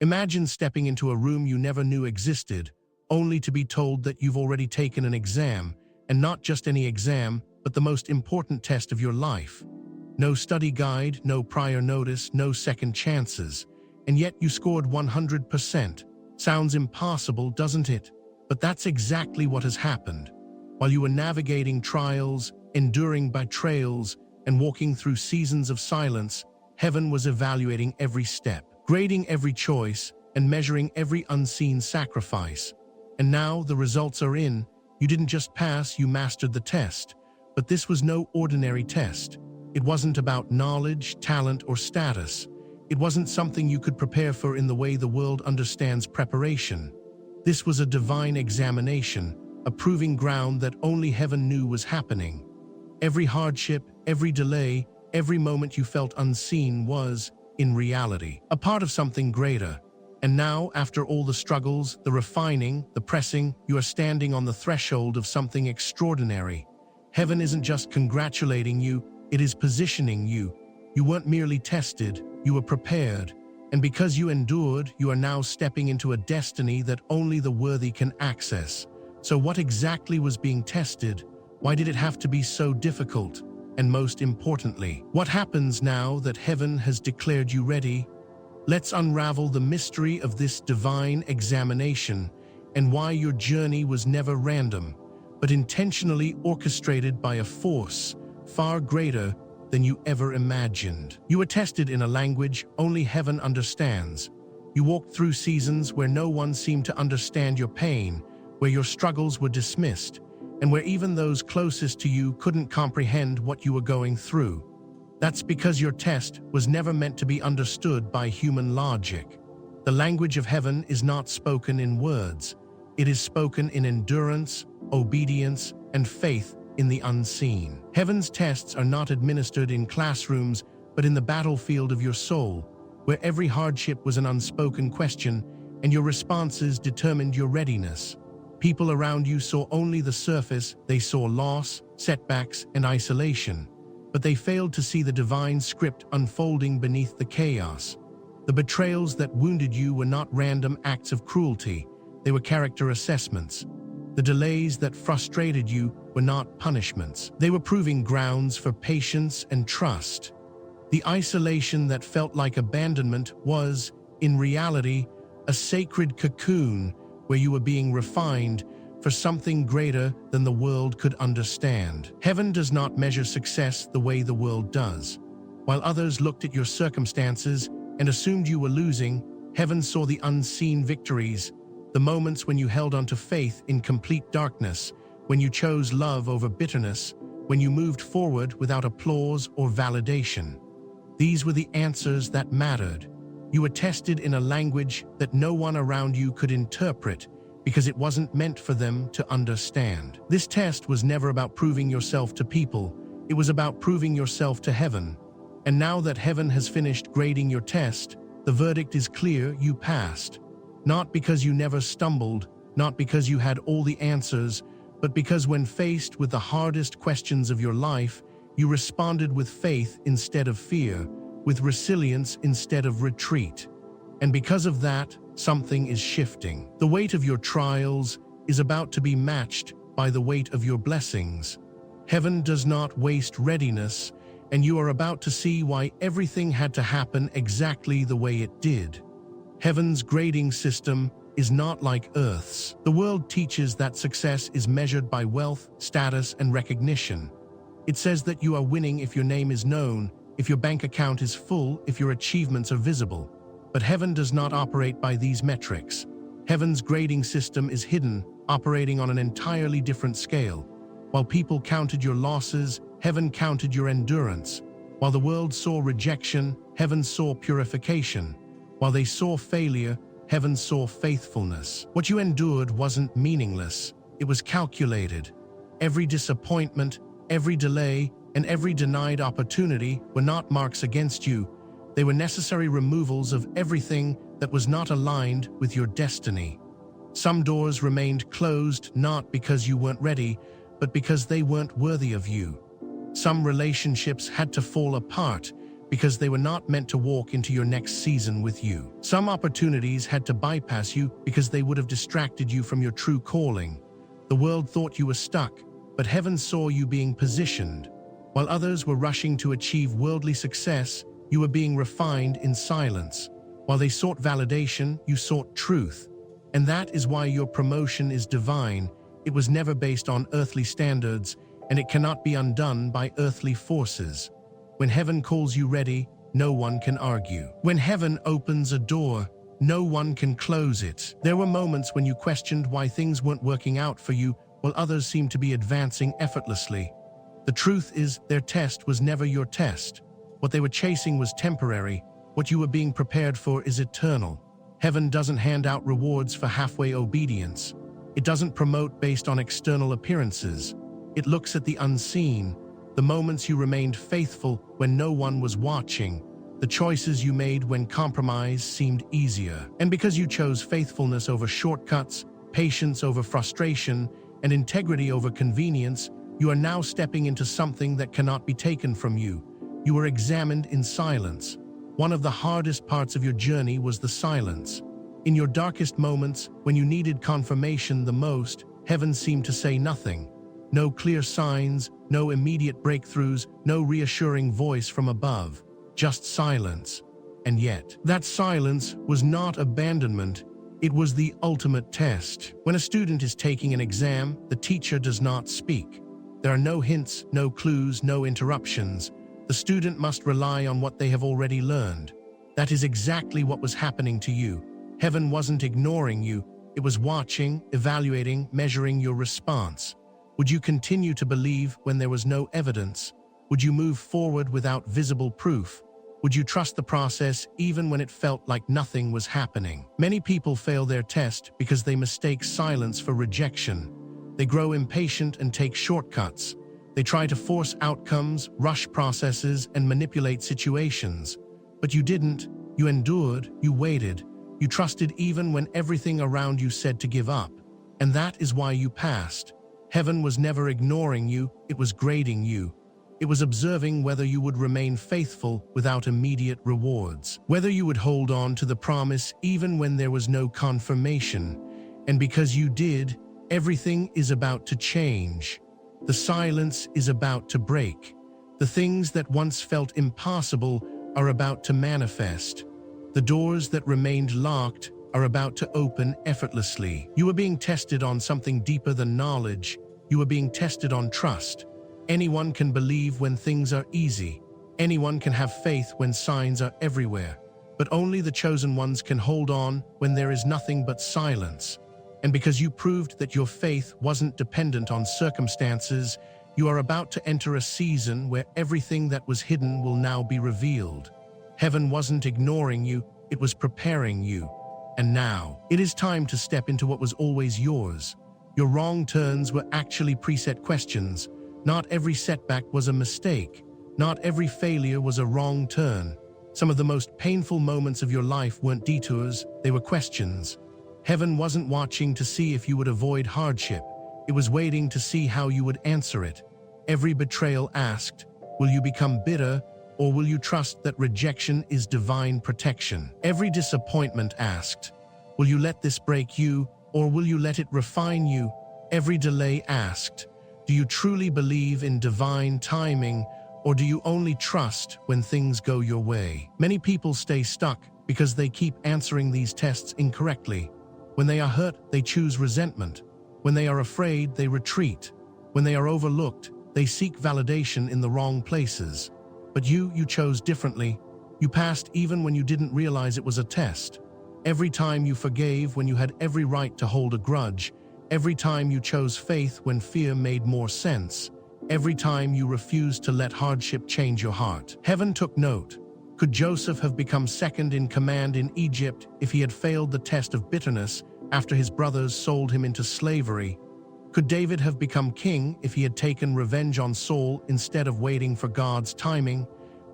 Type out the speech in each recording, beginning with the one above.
Imagine stepping into a room you never knew existed, only to be told that you've already taken an exam, and not just any exam, but the most important test of your life. No study guide, no prior notice, no second chances, and yet you scored 100%. Sounds impossible, doesn't it? But that's exactly what has happened. While you were navigating trials, enduring betrayals, and walking through seasons of silence, heaven was evaluating every step, grading every choice, and measuring every unseen sacrifice. And now the results are in. You didn't just pass, you mastered the test. But this was no ordinary test. It wasn't about knowledge, talent, or status. It wasn't something you could prepare for in the way the world understands preparation. This was a divine examination, a proving ground that only heaven knew was happening. Every hardship, every delay, every moment you felt unseen was, in reality, a part of something greater. And now, after all the struggles, the refining, the pressing, you are standing on the threshold of something extraordinary. Heaven isn't just congratulating you, it is positioning you. You weren't merely tested, you were prepared. And because you endured, you are now stepping into a destiny that only the worthy can access. So what exactly was being tested? Why did it have to be so difficult? And most importantly, what happens now that heaven has declared you ready? Let's unravel the mystery of this divine examination and why your journey was never random, but intentionally orchestrated by a force far greater than you ever imagined. You were tested in a language only heaven understands. You walked through seasons where no one seemed to understand your pain, where your struggles were dismissed, and where even those closest to you couldn't comprehend what you were going through. That's because your test was never meant to be understood by human logic. The language of heaven is not spoken in words. It is spoken in endurance, obedience, and faith in the unseen. Heaven's tests are not administered in classrooms, but in the battlefield of your soul, where every hardship was an unspoken question, and your responses determined your readiness. People around you saw only the surface. They saw loss, setbacks, and isolation. But they failed to see the divine script unfolding beneath the chaos. The betrayals that wounded you were not random acts of cruelty. They were character assessments. The delays that frustrated you were not punishments. They were proving grounds for patience and trust. The isolation that felt like abandonment was, in reality, a sacred cocoon where you were being refined for something greater than the world could understand. Heaven does not measure success the way the world does. While others looked at your circumstances and assumed you were losing, heaven saw the unseen victories, the moments when you held onto faith in complete darkness, when you chose love over bitterness, when you moved forward without applause or validation. These were the answers that mattered. You were tested in a language that no one around you could interpret because it wasn't meant for them to understand. This test was never about proving yourself to people. It was about proving yourself to heaven. And now that heaven has finished grading your test, the verdict is clear: you passed. Not because you never stumbled, not because you had all the answers, but because when faced with the hardest questions of your life, you responded with faith instead of fear, with resilience instead of retreat. And because of that, something is shifting. The weight of your trials is about to be matched by the weight of your blessings. Heaven does not waste readiness, and you are about to see why everything had to happen exactly the way it did. Heaven's grading system is not like Earth's. The world teaches that success is measured by wealth, status, and recognition. It says that you are winning if your name is known, if your bank account is full, if your achievements are visible. But heaven does not operate by these metrics. Heaven's grading system is hidden, operating on an entirely different scale. While people counted your losses, heaven counted your endurance. While the world saw rejection, heaven saw purification. While they saw failure, heaven saw faithfulness. What you endured wasn't meaningless. It was calculated. Every disappointment, every delay, and every denied opportunity were not marks against you. They were necessary removals of everything that was not aligned with your destiny. Some doors remained closed not because you weren't ready, but because they weren't worthy of you. Some relationships had to fall apart because they were not meant to walk into your next season with you. Some opportunities had to bypass you because they would have distracted you from your true calling. The world thought you were stuck, but heaven saw you being positioned. While others were rushing to achieve worldly success, you were being refined in silence. While they sought validation, you sought truth. And that is why your promotion is divine. It was never based on earthly standards, and it cannot be undone by earthly forces. When heaven calls you ready, no one can argue. When heaven opens a door, no one can close it. There were moments when you questioned why things weren't working out for you, while others seemed to be advancing effortlessly. The truth is, their test was never your test. What they were chasing was temporary. What you were being prepared for is eternal. Heaven doesn't hand out rewards for halfway obedience. It doesn't promote based on external appearances. It looks at the unseen, the moments you remained faithful when no one was watching, the choices you made when compromise seemed easier. And because you chose faithfulness over shortcuts, patience over frustration, and integrity over convenience, you are now stepping into something that cannot be taken from you. You were examined in silence. One of the hardest parts of your journey was the silence. In your darkest moments, when you needed confirmation the most, heaven seemed to say nothing. No clear signs, no immediate breakthroughs, no reassuring voice from above, just silence. And yet, that silence was not abandonment, it was the ultimate test. When a student is taking an exam, the teacher does not speak. There are no hints, no clues, no interruptions. The student must rely on what they have already learned. That is exactly what was happening to you. Heaven wasn't ignoring you, it was watching, evaluating, measuring your response. Would you continue to believe when there was no evidence? Would you move forward without visible proof? Would you trust the process even when it felt like nothing was happening? Many people fail their test because they mistake silence for rejection. They grow impatient and take shortcuts. They try to force outcomes, rush processes, and manipulate situations. But you didn't. You endured, you waited, you trusted even when everything around you said to give up. And that is why you passed. Heaven was never ignoring you, it was grading you. It was observing whether you would remain faithful without immediate rewards, whether you would hold on to the promise even when there was no confirmation. And because you did, everything is about to change. The silence is about to break. The things that once felt impossible are about to manifest. The doors that remained locked are about to open effortlessly. You are being tested on something deeper than knowledge. You are being tested on trust. Anyone can believe when things are easy. Anyone can have faith when signs are everywhere. But only the chosen ones can hold on when there is nothing but silence. And because you proved that your faith wasn't dependent on circumstances, you are about to enter a season where everything that was hidden will now be revealed. Heaven wasn't ignoring you, it was preparing you. And now, it is time to step into what was always yours. Your wrong turns were actually preset questions. Not every setback was a mistake. Not every failure was a wrong turn. Some of the most painful moments of your life weren't detours, they were questions. Heaven wasn't watching to see if you would avoid hardship. It was waiting to see how you would answer it. Every betrayal asked, will you become bitter, or will you trust that rejection is divine protection? Every disappointment asked, will you let this break you, or will you let it refine you? Every delay asked, do you truly believe in divine timing, or do you only trust when things go your way? Many people stay stuck because they keep answering these tests incorrectly. When they are hurt, they choose resentment. When they are afraid, they retreat. When they are overlooked, they seek validation in the wrong places. But you chose differently. You passed even when you didn't realize it was a test. Every time you forgave when you had every right to hold a grudge. Every time you chose faith when fear made more sense. Every time you refused to let hardship change your heart. Heaven took note. Could Joseph have become second in command in Egypt if he had failed the test of bitterness after his brothers sold him into slavery? Could David have become king if he had taken revenge on Saul instead of waiting for God's timing?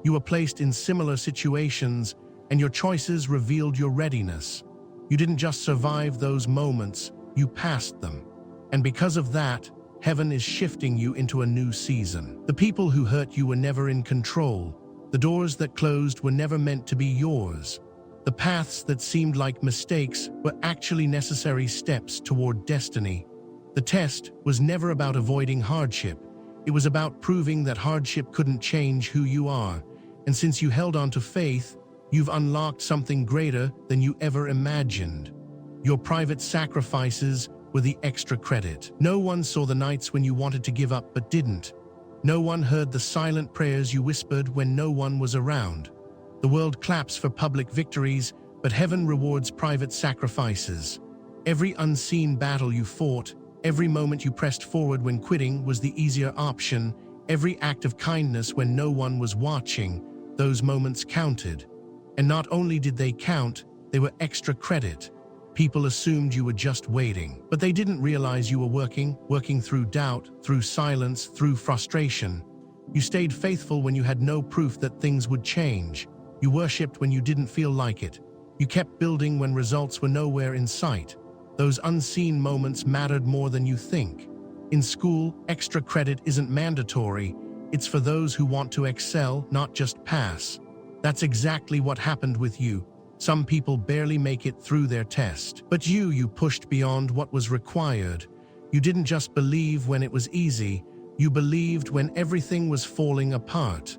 You were placed in similar situations, and your choices revealed your readiness. You didn't just survive those moments, you passed them. And because of that, heaven is shifting you into a new season. The people who hurt you were never in control. The doors that closed were never meant to be yours. The paths that seemed like mistakes were actually necessary steps toward destiny. The test was never about avoiding hardship. It was about proving that hardship couldn't change who you are. And since you held on to faith, you've unlocked something greater than you ever imagined. Your private sacrifices were the extra credit. No one saw the nights when you wanted to give up but didn't. No one heard the silent prayers you whispered when no one was around. The world claps for public victories, but heaven rewards private sacrifices. Every unseen battle you fought, every moment you pressed forward when quitting was the easier option, every act of kindness when no one was watching, those moments counted. And not only did they count, they were extra credit. People assumed you were just waiting, but they didn't realize you were working through doubt, through silence, through frustration. You stayed faithful when you had no proof that things would change. You worshipped when you didn't feel like it. You kept building when results were nowhere in sight. Those unseen moments mattered more than you think. In school, extra credit isn't mandatory. It's for those who want to excel, not just pass. That's exactly what happened with you. Some people barely make it through their test. But you pushed beyond what was required. You didn't just believe when it was easy. You believed when everything was falling apart.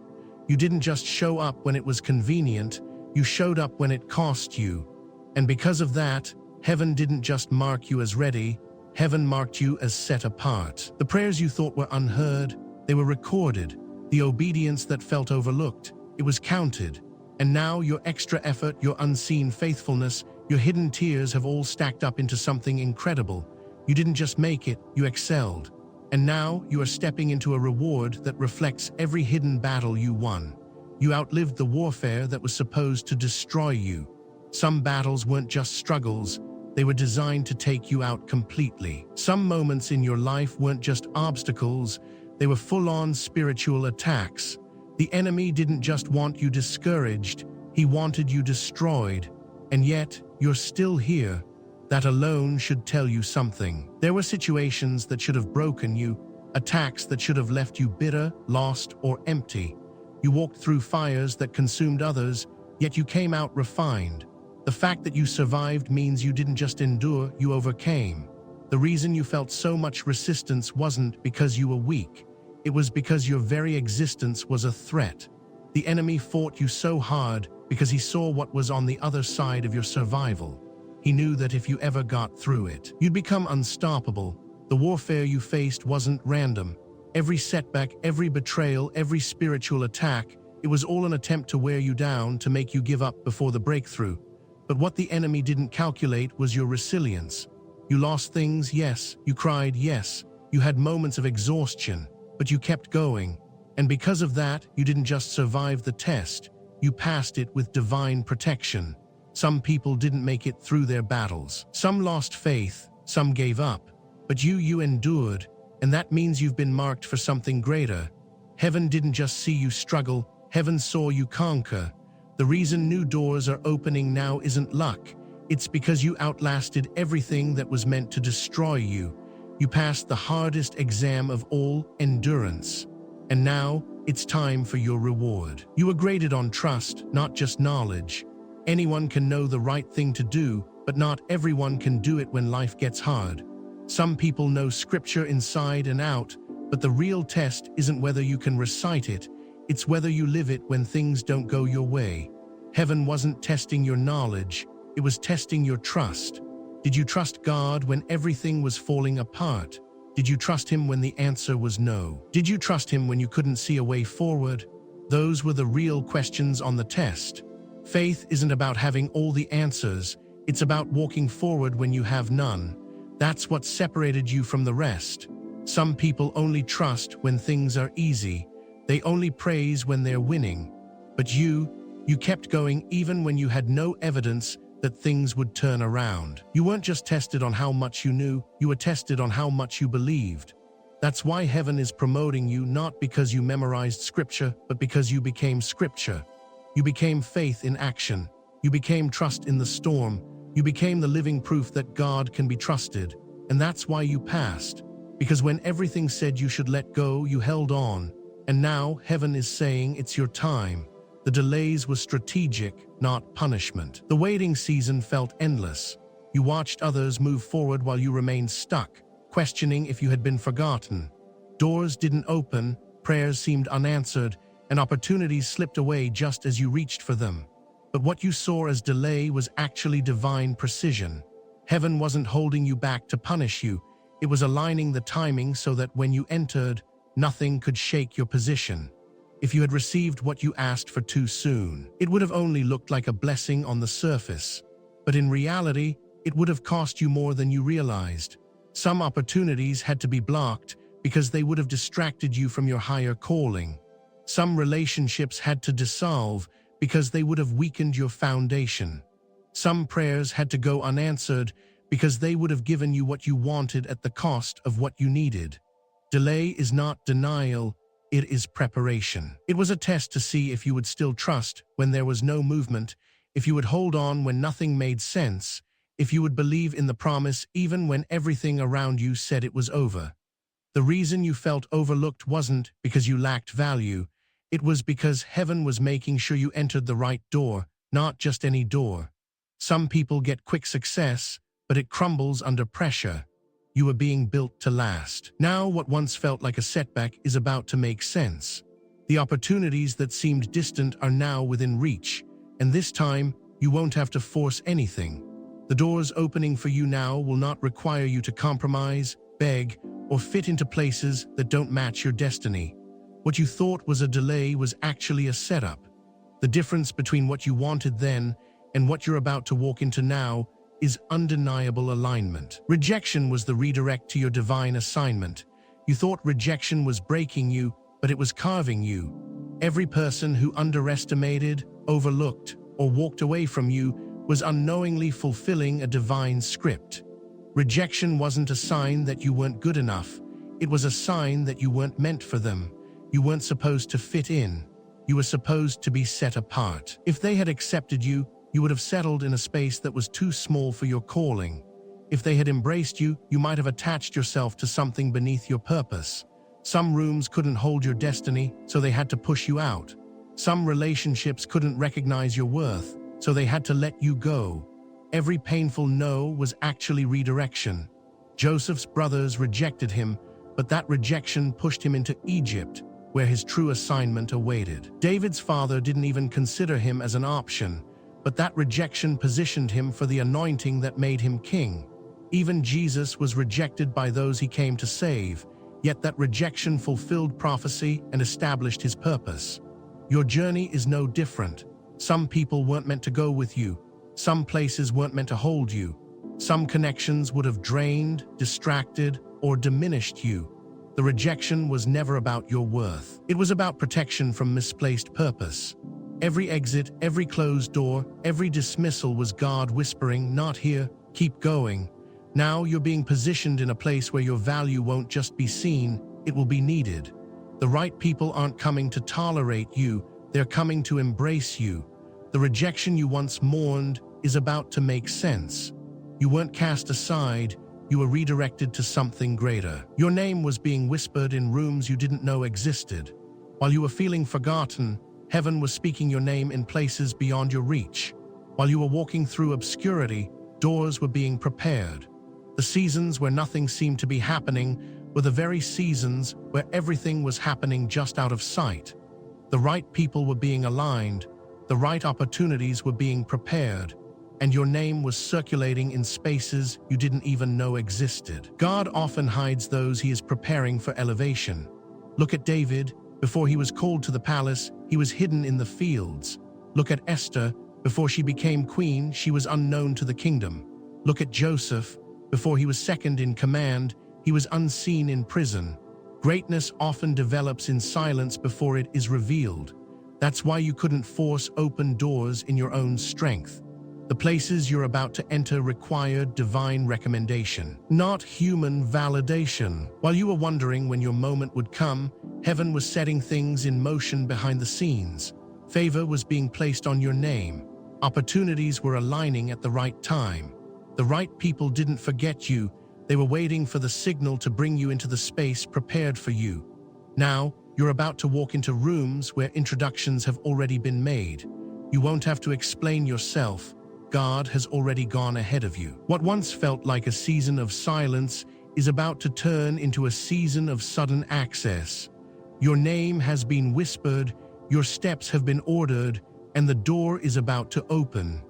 You didn't just show up when it was convenient. You showed up when it cost you. And because of that, heaven didn't just mark you as ready. Heaven marked you as set apart. The prayers you thought were unheard, they were recorded. The obedience that felt overlooked, it was counted. And now your extra effort, your unseen faithfulness, your hidden tears have all stacked up into something incredible. You didn't just make it, you excelled. And now you are stepping into a reward that reflects every hidden battle you won. You outlived the warfare that was supposed to destroy you. Some battles weren't just struggles, they were designed to take you out completely. Some moments in your life weren't just obstacles, they were full-on spiritual attacks. The enemy didn't just want you discouraged, he wanted you destroyed. And yet, you're still here. That alone should tell you something. There were situations that should have broken you, attacks that should have left you bitter, lost, or empty. You walked through fires that consumed others, yet you came out refined. The fact that you survived means you didn't just endure, you overcame. The reason you felt so much resistance wasn't because you were weak. It was because your very existence was a threat. The enemy fought you so hard because he saw what was on the other side of your survival. He knew that if you ever got through it, you'd become unstoppable. The warfare you faced wasn't random. Every setback, every betrayal, every spiritual attack, it was all an attempt to wear you down, to make you give up before the breakthrough. But what the enemy didn't calculate was your resilience. You lost things, yes. You cried, yes. You had moments of exhaustion. But you kept going, and because of that, you didn't just survive the test, you passed it with divine protection. Some people didn't make it through their battles. Some lost faith, some gave up. But you endured, and that means you've been marked for something greater. Heaven didn't just see you struggle, heaven saw you conquer. The reason new doors are opening now isn't luck. It's because you outlasted everything that was meant to destroy you. You passed the hardest exam of all, endurance. And now, it's time for your reward. You were graded on trust, not just knowledge. Anyone can know the right thing to do, but not everyone can do it when life gets hard. Some people know scripture inside and out, but the real test isn't whether you can recite it, it's whether you live it when things don't go your way. Heaven wasn't testing your knowledge, it was testing your trust. Did you trust God when everything was falling apart? Did you trust Him when the answer was no? Did you trust Him when you couldn't see a way forward? Those were the real questions on the test. Faith isn't about having all the answers, it's about walking forward when you have none. That's what separated you from the rest. Some people only trust when things are easy. They only praise when they're winning. But you kept going even when you had no evidence that things would turn around. You weren't just tested on how much you knew, you were tested on how much you believed. That's why heaven is promoting you, not because you memorized scripture, but because you became scripture. You became faith in action. You became trust in the storm. You became the living proof that God can be trusted. And that's why you passed. Because when everything said you should let go, you held on. And now heaven is saying it's your time. The delays were strategic, not punishment. The waiting season felt endless. You watched others move forward while you remained stuck, questioning if you had been forgotten. Doors didn't open, prayers seemed unanswered, and opportunities slipped away just as you reached for them. But what you saw as delay was actually divine precision. Heaven wasn't holding you back to punish you. It was aligning the timing so that when you entered, nothing could shake your position. If you had received what you asked for too soon, it would have only looked like a blessing on the surface. But in reality, it would have cost you more than you realized. Some opportunities had to be blocked because they would have distracted you from your higher calling. Some relationships had to dissolve because they would have weakened your foundation. Some prayers had to go unanswered because they would have given you what you wanted at the cost of what you needed. Delay is not denial, it is preparation. It was a test to see if you would still trust when there was no movement, if you would hold on when nothing made sense, if you would believe in the promise even when everything around you said it was over. The reason you felt overlooked wasn't because you lacked value. It was because heaven was making sure you entered the right door, not just any door. Some people get quick success, but it crumbles under pressure. You were being built to last. Now what once felt like a setback is about to make sense. The opportunities that seemed distant are now within reach, and this time you won't have to force anything. The doors opening for you now will not require you to compromise, beg, or fit into places that don't match your destiny. What you thought was a delay was actually a setup. The difference between what you wanted then and what you're about to walk into now is undeniable alignment. Rejection was the redirect to your divine assignment. You thought rejection was breaking you, but it was carving you. Every person who underestimated, overlooked, or walked away from you was unknowingly fulfilling a divine script. Rejection wasn't a sign that you weren't good enough. It was a sign that you weren't meant for them. You weren't supposed to fit in. You were supposed to be set apart. If they had accepted you, you would have settled in a space that was too small for your calling. If they had embraced you, you might have attached yourself to something beneath your purpose. Some rooms couldn't hold your destiny, so they had to push you out. Some relationships couldn't recognize your worth, so they had to let you go. Every painful no was actually redirection. Joseph's brothers rejected him, but that rejection pushed him into Egypt, where his true assignment awaited. David's father didn't even consider him as an option, but that rejection positioned him for the anointing that made him king. Even Jesus was rejected by those he came to save, yet that rejection fulfilled prophecy and established his purpose. Your journey is no different. Some people weren't meant to go with you. Some places weren't meant to hold you. Some connections would have drained, distracted, or diminished you. The rejection was never about your worth. It was about protection from misplaced purpose. Every exit, every closed door, every dismissal was God whispering, "Not here, keep going." Now you're being positioned in a place where your value won't just be seen, it will be needed. The right people aren't coming to tolerate you, they're coming to embrace you. The rejection you once mourned is about to make sense. You weren't cast aside, you were redirected to something greater. Your name was being whispered in rooms you didn't know existed. While you were feeling forgotten, heaven was speaking your name in places beyond your reach. While you were walking through obscurity, doors were being prepared. The seasons where nothing seemed to be happening were the very seasons where everything was happening just out of sight. The right people were being aligned, the right opportunities were being prepared, and your name was circulating in spaces you didn't even know existed. God often hides those he is preparing for elevation. Look at David. Before he was called to the palace, he was hidden in the fields. Look at Esther. Before she became queen, she was unknown to the kingdom. Look at Joseph. Before he was second in command, he was unseen in prison. Greatness often develops in silence before it is revealed. That's why you couldn't force open doors in your own strength. The places you're about to enter required divine recommendation, not human validation. While you were wondering when your moment would come, heaven was setting things in motion behind the scenes. Favor was being placed on your name. Opportunities were aligning at the right time. The right people didn't forget you. They were waiting for the signal to bring you into the space prepared for you. Now, You're about to walk into rooms where introductions have already been made. You won't have to explain yourself. God has already gone ahead of you. What once felt like a season of silence is about to turn into a season of sudden access. Your name has been whispered, your steps have been ordered, and the door is about to open.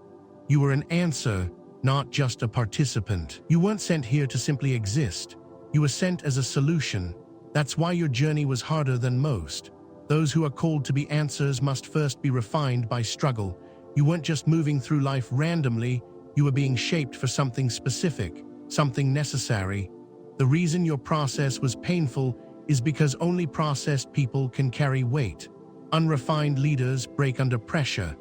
You are an answer, not just a participant. You weren't sent here to simply exist. You were sent as a solution. That's why your journey was harder than most. Those who are called to be answers must first be refined by struggle. You weren't just moving through life randomly, you were being shaped for something specific, something necessary. The reason your process was painful is because only processed people can carry weight. Unrefined leaders break under pressure.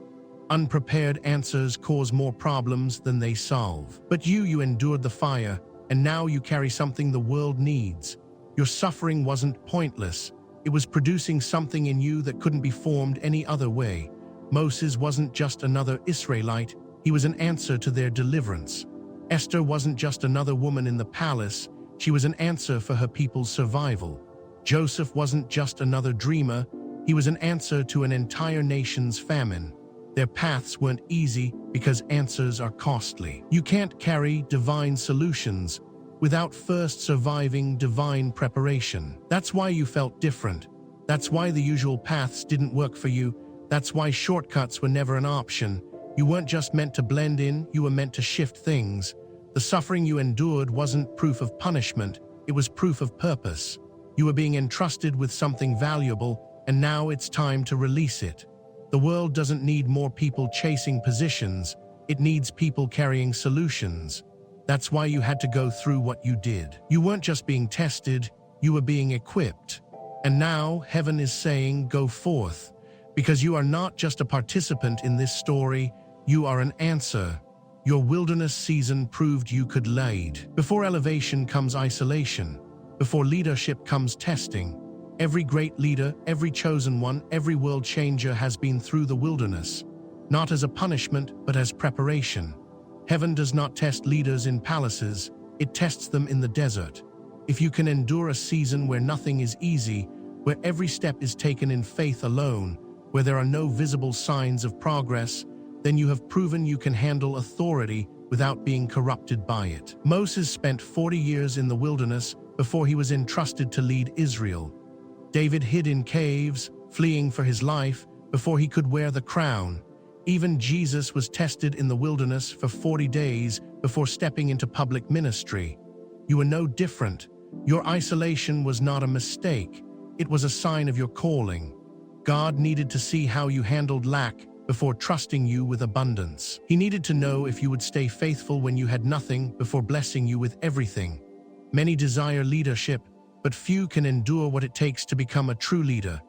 Unprepared answers cause more problems than they solve. But you endured the fire, and now you carry something the world needs. Your suffering wasn't pointless. It was producing something in you that couldn't be formed any other way. Moses wasn't just another Israelite, he was an answer to their deliverance. Esther wasn't just another woman in the palace, she was an answer for her people's survival. Joseph wasn't just another dreamer, he was an answer to an entire nation's famine. Their paths weren't easy because answers are costly. You can't carry divine solutions without first surviving divine preparation. That's why you felt different. That's why the usual paths didn't work for you. That's why shortcuts were never an option. You weren't just meant to blend in, you were meant to shift things. The suffering you endured wasn't proof of punishment, it was proof of purpose. You were being entrusted with something valuable, and now it's time to release it. The world doesn't need more people chasing positions, it needs people carrying solutions. That's why you had to go through what you did. You weren't just being tested, you were being equipped. And now heaven is saying, go forth. Because you are not just a participant in this story, you are an answer. Your wilderness season proved you could lead. Before elevation comes isolation. Before leadership comes testing. Every great leader, every chosen one, every world changer has been through the wilderness. Not as a punishment, but as preparation. Heaven does not test leaders in palaces, it tests them in the desert. If you can endure a season where nothing is easy, where every step is taken in faith alone, where there are no visible signs of progress, then you have proven you can handle authority without being corrupted by it. Moses spent 40 years in the wilderness before he was entrusted to lead Israel. David hid in caves, fleeing for his life, before he could wear the crown. Even Jesus was tested in the wilderness for 40 days before stepping into public ministry. You were no different. Your isolation was not a mistake. It was a sign of your calling. God needed to see how you handled lack before trusting you with abundance. He needed to know if you would stay faithful when you had nothing before blessing you with everything. Many desire leadership, but few can endure what it takes to become a true leader.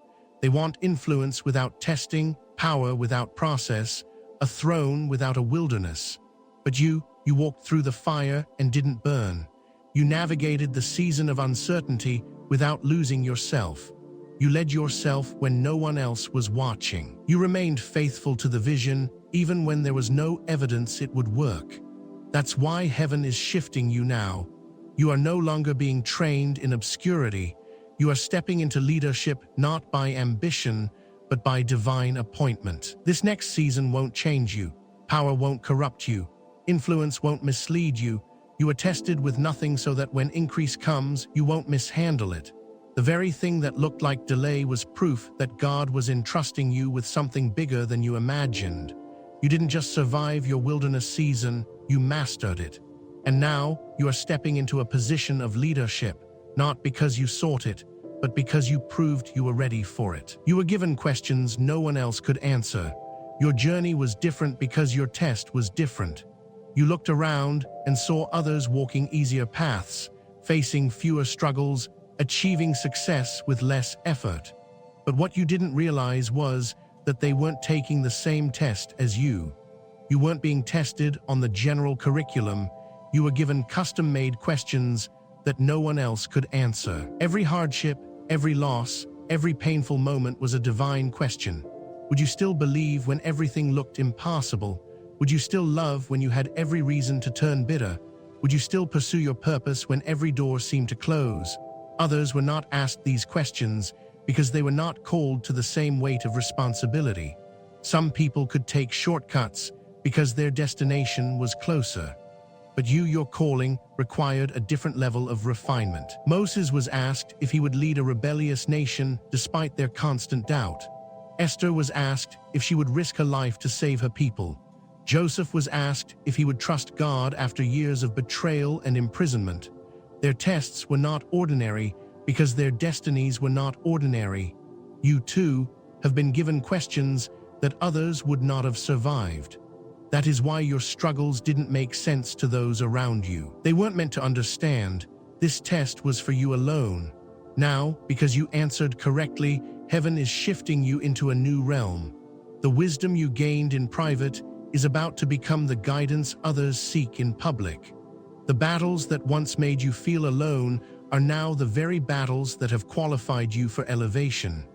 They want influence without testing, power without process, a throne without a wilderness. But you walked through the fire and didn't burn. You navigated the season of uncertainty without losing yourself. You led yourself when no one else was watching. You remained faithful to the vision, even when there was no evidence it would work. That's why heaven is shifting you now. You are no longer being trained in obscurity. You are stepping into leadership not by ambition, but by divine appointment. This next season won't change you. Power won't corrupt you. Influence won't mislead you. You are tested with nothing so that when increase comes, you won't mishandle it. The very thing that looked like delay was proof that God was entrusting you with something bigger than you imagined. You didn't just survive your wilderness season, you mastered it. And now, you are stepping into a position of leadership, not because you sought it, but because you proved you were ready for it. You were given questions no one else could answer. Your journey was different because your test was different. You looked around and saw others walking easier paths, facing fewer struggles, achieving success with less effort. But what you didn't realize was that they weren't taking the same test as you. You weren't being tested on the general curriculum. You were given custom-made questions that no one else could answer. Every hardship, every loss, every painful moment was a divine question. Would you still believe when everything looked impossible? Would you still love when you had every reason to turn bitter? Would you still pursue your purpose when every door seemed to close? Others were not asked these questions. because they were not called to the same weight of responsibility. Some people could take shortcuts because their destination was closer. But your calling required a different level of refinement. Moses was asked if he would lead a rebellious nation despite their constant doubt. Esther was asked if she would risk her life to save her people. Joseph was asked if he would trust God after years of betrayal and imprisonment. Their tests were not ordinary because their destinies were not ordinary. You too have been given questions that others would not have survived. That is why your struggles didn't make sense to those around you. They weren't meant to understand. This test was for you alone. Now, because you answered correctly, heaven is shifting you into a new realm. The wisdom you gained in private is about to become the guidance others seek in public. The battles that once made you feel alone are now the very battles that have qualified you for elevation.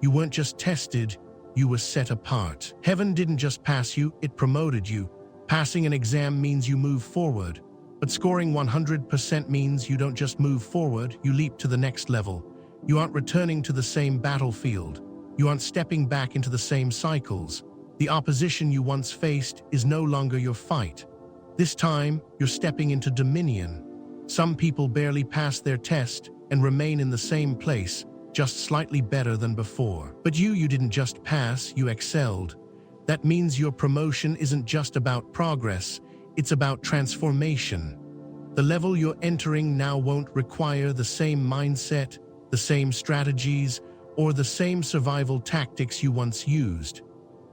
You weren't just tested, you were set apart. Heaven didn't just pass you, it promoted you. Passing an exam means you move forward, but scoring 100% means you don't just move forward, you leap to the next level. You aren't returning to the same battlefield. You aren't stepping back into the same cycles. The opposition you once faced is no longer your fight. This time, you're stepping into dominion. Some people barely pass their test and remain in the same place, just slightly better than before. But you didn't just pass, you excelled. That means your promotion isn't just about progress, it's about transformation. The level you're entering now won't require the same mindset, the same strategies, or the same survival tactics you once used.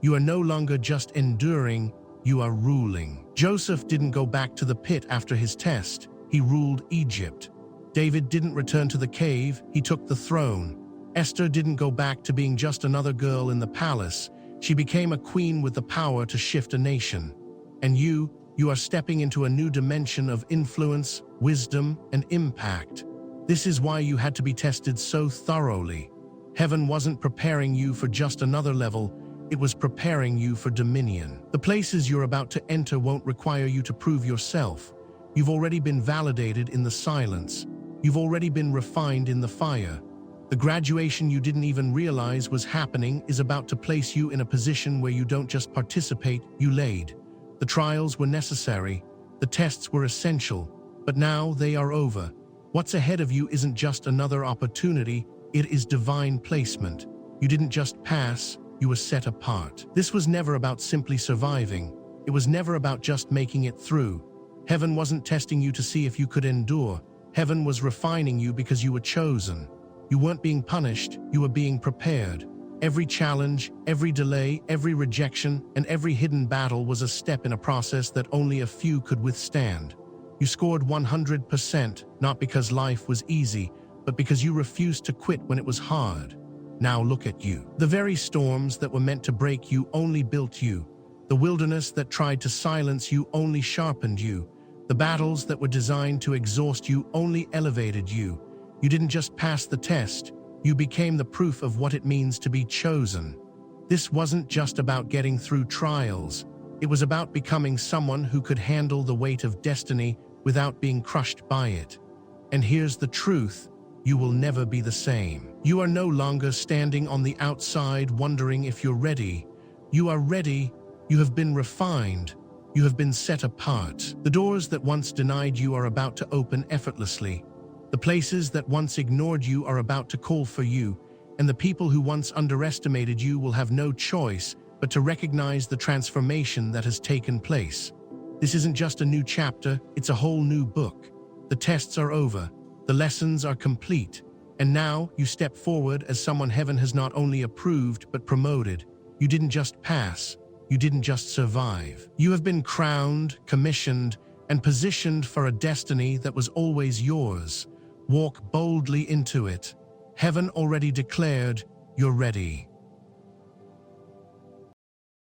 You are no longer just enduring, you are ruling. Joseph didn't go back to the pit after his test, he ruled Egypt. David didn't return to the cave, he took the throne. Esther didn't go back to being just another girl in the palace, she became a queen with the power to shift a nation. And you are stepping into a new dimension of influence, wisdom, and impact. This is why you had to be tested so thoroughly. Heaven wasn't preparing you for just another level, it was preparing you for dominion. The places you're about to enter won't require you to prove yourself. You've already been validated in the silence. You've already been refined in the fire. The graduation you didn't even realize was happening is about to place you in a position where you don't just participate, you lead. The trials were necessary, the tests were essential, but now they are over. What's ahead of you isn't just another opportunity, it is divine placement. You didn't just pass, you were set apart. This was never about simply surviving. It was never about just making it through. Heaven wasn't testing you to see if you could endure. Heaven was refining you because you were chosen. You weren't being punished, you were being prepared. Every challenge, every delay, every rejection, and every hidden battle was a step in a process that only a few could withstand. You scored 100%, not because life was easy, but because you refused to quit when it was hard. Now look at you. The very storms that were meant to break you only built you. The wilderness that tried to silence you only sharpened you. The battles that were designed to exhaust you only elevated you. You didn't just pass the test, you became the proof of what it means to be chosen. This wasn't just about getting through trials. It was about becoming someone who could handle the weight of destiny without being crushed by it. And here's the truth, you will never be the same. You are no longer standing on the outside wondering if you're ready. You are ready, you have been refined, you have been set apart. The doors that once denied you are about to open effortlessly. The places that once ignored you are about to call for you, and the people who once underestimated you will have no choice but to recognize the transformation that has taken place. This isn't just a new chapter, it's a whole new book. The tests are over, the lessons are complete, and now you step forward as someone heaven has not only approved but promoted. You didn't just pass, you didn't just survive. You have been crowned, commissioned, and positioned for a destiny that was always yours. Walk boldly into it. Heaven already declared, you're ready.